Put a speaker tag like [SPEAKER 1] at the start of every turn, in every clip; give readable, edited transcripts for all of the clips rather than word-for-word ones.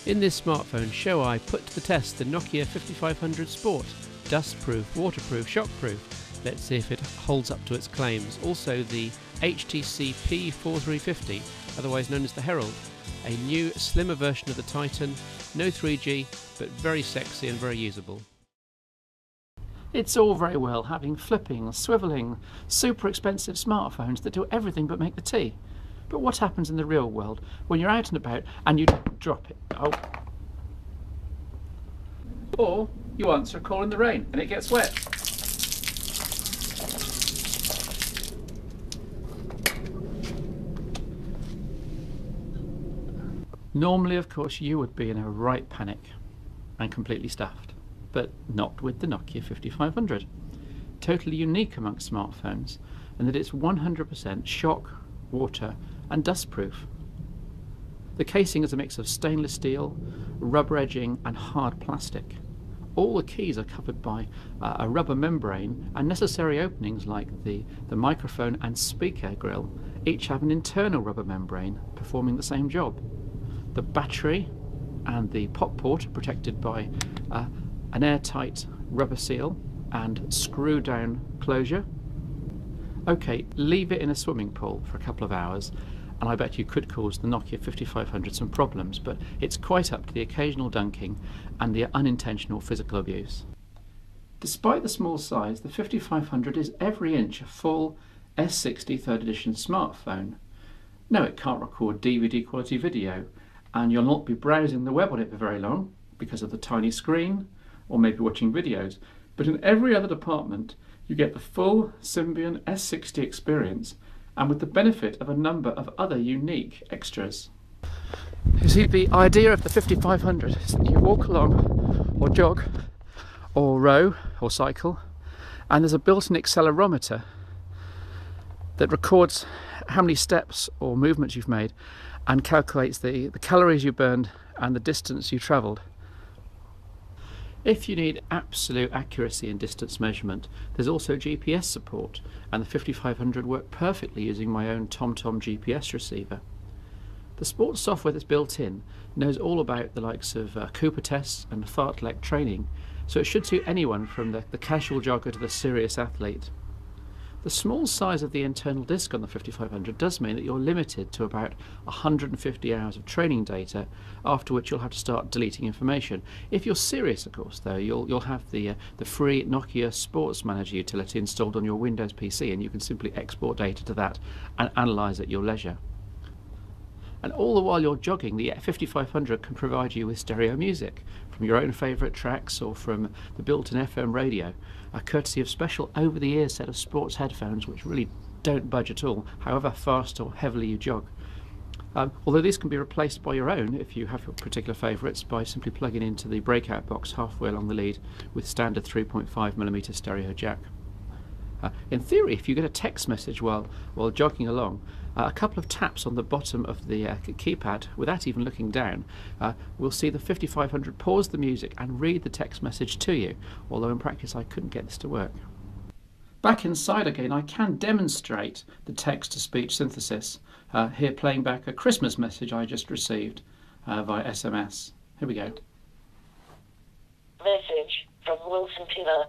[SPEAKER 1] In this smartphone show I put to the test the Nokia 5500 Sport, dustproof, waterproof, shockproof. Let's see if it holds up to its claims. Also the HTC P4350, otherwise known as the Herald, a new slimmer version of the Titan, no 3G but very sexy and very usable. It's all very well having flipping, swivelling, super expensive smartphones that do everything but make the tea. But what happens in the real world when you're out and about and you drop it? Oh. Or you answer a call in the rain and it gets wet. Normally, of course, you would be in a right panic and completely stuffed, but not with the Nokia 5500. Totally unique amongst smartphones, and that it's 100% shock, water and dustproof. The casing is a mix of stainless steel, rubber edging and hard plastic. All the keys are covered by a rubber membrane, and necessary openings like the microphone and speaker grill each have an internal rubber membrane performing the same job. The battery and the pop port are protected by an airtight rubber seal and screw down closure. Okay, leave it in a swimming pool for a couple of hours and I bet you could cause the Nokia 5500 some problems, but it's quite up to the occasional dunking and the unintentional physical abuse. Despite the small size, the 5500 is every inch a full S60 3rd edition smartphone. No, it can't record DVD quality video, and you'll not be browsing the web on it for very long because of the tiny screen, or maybe watching videos, but in every other department you get the full Symbian S60 experience, and with the benefit of a number of other unique extras. You see, the idea of the 5500 is that you walk along, or jog, or row, or cycle, and there's a built-in accelerometer that records how many steps or movements you've made and calculates the calories you burned and the distance you travelled. If you need absolute accuracy in distance measurement, there's also GPS support, and the 5500 worked perfectly using my own TomTom GPS receiver. The sports software that's built in knows all about the likes of Cooper tests and fartlek training, so it should suit anyone from the casual jogger to the serious athlete. The small size of the internal disk on the 5500 does mean that you're limited to about 150 hours of training data, after which you'll have to start deleting information. If you're serious, of course, though, you'll have the free Nokia Sports Manager utility installed on your Windows PC, and you can simply export data to that and analyse at your leisure. And all the while you're jogging, the 5500 can provide you with stereo music from your own favourite tracks or from the built-in FM radio, courtesy of special over-the-ear set of sports headphones which really don't budge at all, however fast or heavily you jog. Although these can be replaced by your own if you have your particular favourites by simply plugging into the breakout box halfway along the lead with standard 3.5mm stereo jack. In theory, if you get a text message while jogging along, a couple of taps on the bottom of the keypad, without even looking down, will see the 5500 pause the music and read the text message to you, although in practice I couldn't get this to work. Back inside again, I can demonstrate the text-to-speech synthesis, here playing back a Christmas message I just received via SMS. Here we go.
[SPEAKER 2] Message from Wilson Tiller.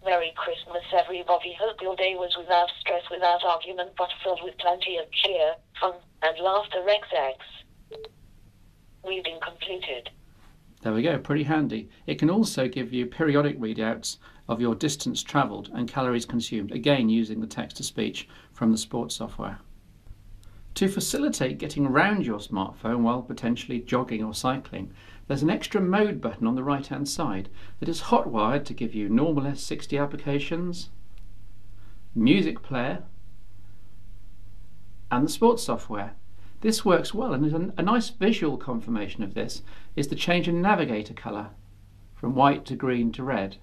[SPEAKER 2] Merry Christmas, everybody. Hope your day was without stress, without argument, but filled with plenty of cheer, fun, and laughter. XX. Reading completed.
[SPEAKER 1] There we go, pretty handy. It can also give you periodic readouts of your distance travelled and calories consumed, again using the text-to-speech from the sports software. To facilitate getting around your smartphone while potentially jogging or cycling, there's an extra mode button on the right hand side that is hotwired to give you normal S60 applications, music player and the sports software. This works well, and a nice visual confirmation of this is the change in navigator colour from white to green to red.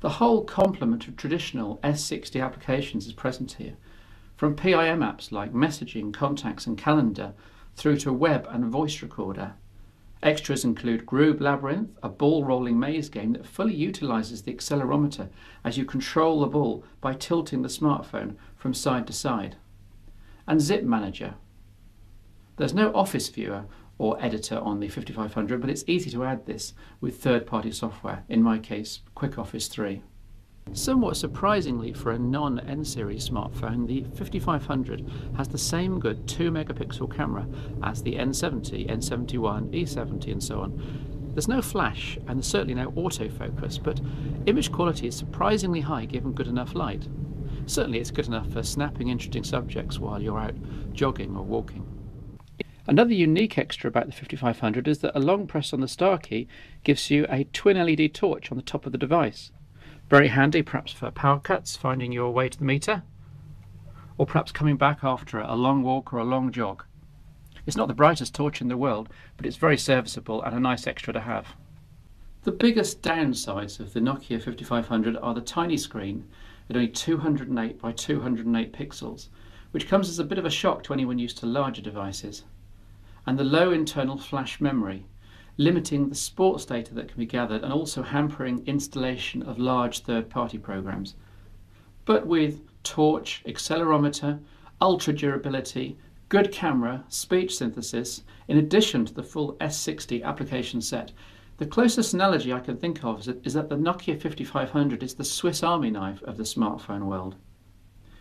[SPEAKER 1] The whole complement of traditional S60 applications is present here, from PIM apps like messaging, contacts and calendar, through to web and voice recorder. Extras include Groove Labyrinth, a ball-rolling maze game that fully utilises the accelerometer as you control the ball by tilting the smartphone from side to side. and Zip Manager. There's no Office Viewer or editor on the 5500, but it's easy to add this with third-party software, in my case Quick Office 3. Somewhat surprisingly for a non-N-series smartphone, the 5500 has the same good 2 megapixel camera as the N70, N71, E70 and so on. There's no flash and there's certainly no autofocus, but image quality is surprisingly high given good enough light. Certainly it's good enough for snapping interesting subjects while you're out jogging or walking. Another unique extra about the 5500 is that a long press on the star key gives you a twin LED torch on the top of the device. Very handy perhaps for power cuts, finding your way to the meter, or perhaps coming back after a long walk or a long jog. It's not the brightest torch in the world, but it's very serviceable and a nice extra to have. The biggest downsides of the Nokia 5500 are the tiny screen at only 208 by 208 pixels, which comes as a bit of a shock to anyone used to larger devices, and the low internal flash memory, limiting the sports data that can be gathered and also hampering installation of large third-party programs. But with torch, accelerometer, ultra durability, good camera, speech synthesis, in addition to the full S60 application set, the closest analogy I can think of is that the Nokia 5500 is the Swiss Army knife of the smartphone world.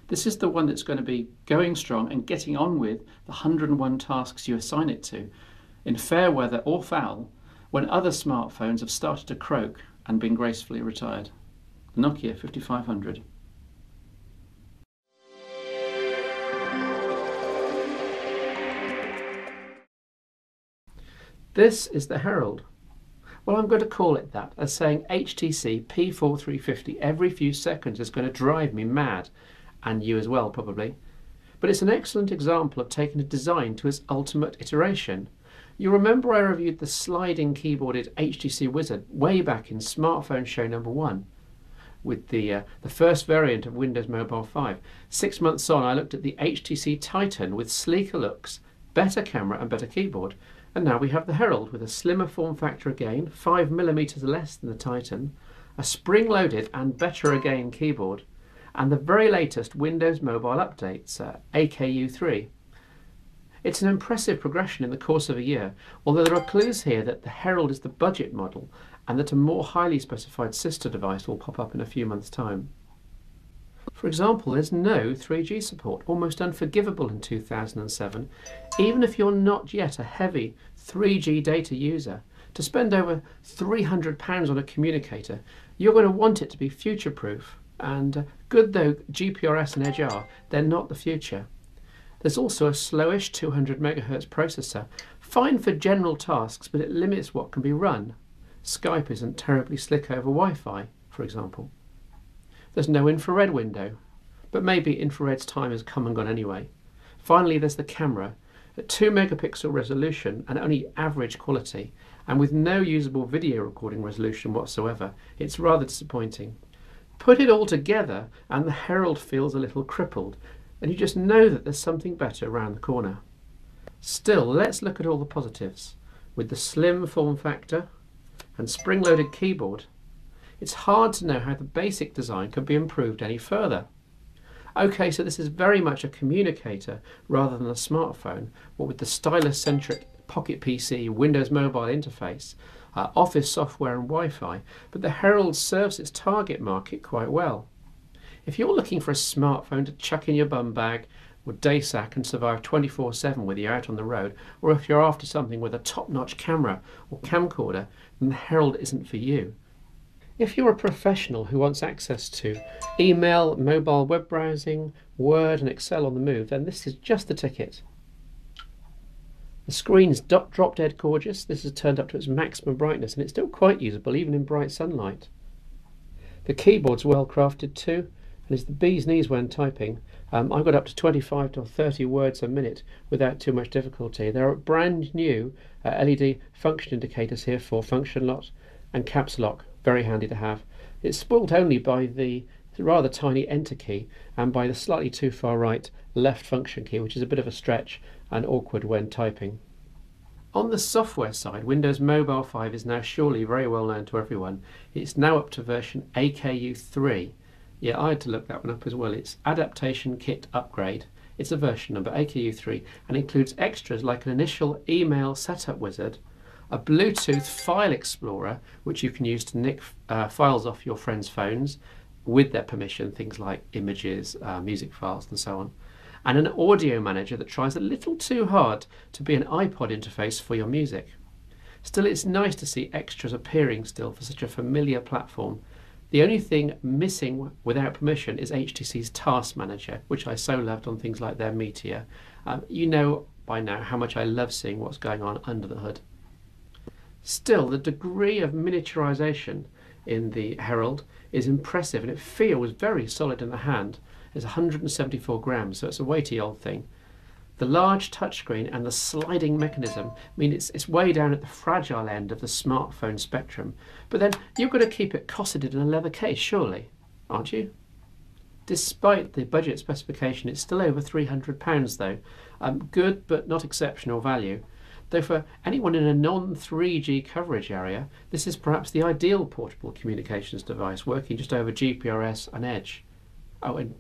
[SPEAKER 1] This is the one that's going to be going strong and getting on with the 101 tasks you assign it to, in fair weather or foul, when other smartphones have started to croak and been gracefully retired. The Nokia 5500. This is the Herald. Well, I'm going to call it that, as saying HTC P4350 every few seconds is going to drive me mad, and you as well probably. But it's an excellent example of taking a design to its ultimate iteration. You remember I reviewed the sliding keyboarded HTC Wizard way back in smartphone show number 1 with the first variant of Windows Mobile 5. 6 months on, I looked at the HTC Titan with sleeker looks, better camera and better keyboard. And now we have the Herald with a slimmer form factor again, 5mm less than the Titan, a spring-loaded and better again keyboard, and the very latest Windows Mobile updates, AKU3. It's an impressive progression in the course of a year, although there are clues here that the Herald is the budget model and that a more highly specified sister device will pop up in a few months' time. For example, there's no 3G support, almost unforgivable in 2007, even if you're not yet a heavy 3G data user. To spend over £300 on a communicator, you're going to want it to be future-proof, and good though GPRS and Edge are, they're not the future. There's also a slowish 200 MHz processor, fine for general tasks, but it limits what can be run. Skype isn't terribly slick over Wi-Fi, for example. There's no infrared window, but maybe infrared's time has come and gone anyway. Finally, there's the camera, at 2 megapixel resolution and only average quality, and with no usable video recording resolution whatsoever. It's rather disappointing. Put it all together and the Herald feels a little crippled, and you just know that there's something better around the corner. Still, let's look at all the positives. With the slim form factor and spring-loaded keyboard, it's hard to know how the basic design could be improved any further. Okay, so this is very much a communicator rather than a smartphone, but with the stylus-centric Pocket PC, Windows Mobile interface, Office software and Wi-Fi, but the Herald serves its target market quite well. If you're looking for a smartphone to chuck in your bum bag or day sack and survive 24/7 with you out on the road, or if you're after something with a top-notch camera or camcorder, then the Herald isn't for you. If you're a professional who wants access to email, mobile web browsing, Word and Excel on the move, then this is just the ticket. The screen's drop dead gorgeous. This is turned up to its maximum brightness and it's still quite usable even in bright sunlight. The keyboard's well crafted too, and it's the bee's knees when typing. I've got up to 25 to 30 words a minute without too much difficulty. There are brand new LED function indicators here for function lock and caps lock. Very handy to have. It's spoilt only by the rather tiny enter key and by the slightly too far right left function key, which is a bit of a stretch and awkward when typing. On the software side, Windows Mobile 5 is now surely very well known to everyone. It's now up to version AKU3. Yeah, I had to look that one up as well. It's Adaptation Kit Upgrade. It's a version number, AKU3, and includes extras like an initial email setup wizard, a Bluetooth file explorer, which you can use to nick files off your friends' phones with their permission, things like images, music files and so on, and an audio manager that tries a little too hard to be an iPod interface for your music. Still, it's nice to see extras appearing still for such a familiar platform. The only thing missing without permission is HTC's Task Manager, which I so loved on things like their Meteor. You know by now how much I love seeing what's going on under the hood. Still, the degree of miniaturization in the Herald is impressive, and it feels very solid in the hand. It's 174 grams, so it's a weighty old thing. The large touchscreen and the sliding mechanism mean it's way down at the fragile end of the smartphone spectrum. But then you've got to keep it cosseted in a leather case, surely, aren't you? Despite the budget specification, it's still over £300 though. Good but not exceptional value. Though for anyone in a non-3G coverage area, this is perhaps the ideal portable communications device, working just over GPRS and Edge. Oh, and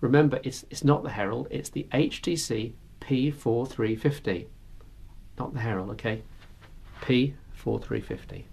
[SPEAKER 1] remember, it's not the Herald, it's the HTC P4350. Not the Herald, okay? P4350.